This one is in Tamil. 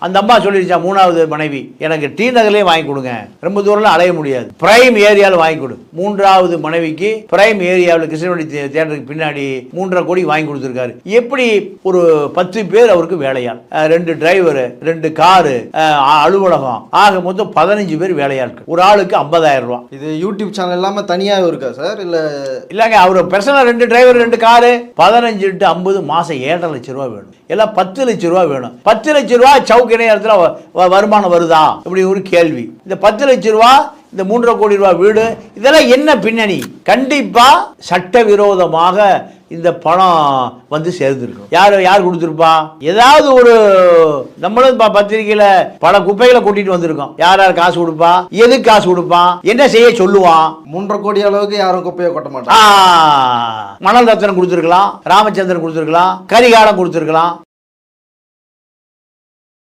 அந்த அம்மா சொல்லிடுச்சா மூணாவது மனைவி, எனக்கு டி நகர்லேயே வாங்கி கொடுங்க, ரொம்ப தூரம்லாம் அலைய முடியாது, பிரைம் ஏரியாவில் வாங்கி கொடு. மூன்றாவது மனைவிக்கு பிரைம் ஏரியாவில் கிருஷ்ணவேணி தேட்டருக்கு பின்னாடி 3.5 கோடி வாங்கி கொடுத்துருக்காரு. எப்படி ஒரு 10 பேர் அவருக்கு வேலையாள், 2 டிரைவரு, 2 காரு, அலுவலகம், ஆக மொத்தம் 15 பேர் வேலையாட்கள். ஒரு ஆளுக்கு 50,000 ரூபா. இது யூடியூப் சேனல் இல்லாம தனியாக இருக்கா சார்? இல்லைங்க, அவர் பர்சனல் 2 டிரைவர் 2 காரு, 15 × 50 மாசம் 7.5 லட்சம் ரூபா வேணும். எல்லாம் 10 லட்சம் ரூபா வேணும். 10 லட்சம் ரூபா சவுக்கு இணையத்தில் வருமானம் வருதா இப்படி ஒரு கேள்வி. இந்த 10 லட்சம் ரூபா, இந்த 3.5 கோடி ரூபா வீடு, இதெல்லாம் என்ன பின்னணி? கண்டிப்பா சட்டவிரோதமாக இந்த பணம் வந்து சேர்ந்துருக்கும். யார் கொடுத்துருப்பா? ஏதாவது ஒரு நம்மளும் பத்திரிகையில பல குப்பைகளை கூட்டிட்டு வந்திருக்கோம். யார் காசு கொடுப்பா, எதுக்கு காசு கொடுப்பான், என்ன செய்ய சொல்லுவான்? 3.5 கோடி அளவுக்கு யாரும் குப்பையை கொட்ட மாட்டாங்க. மணல் ரத்னம் கொடுத்துருக்கலாம், ராமச்சந்திரன் கொடுத்துருக்கலாம், கரிகாலம் கொடுத்துருக்கலாம்.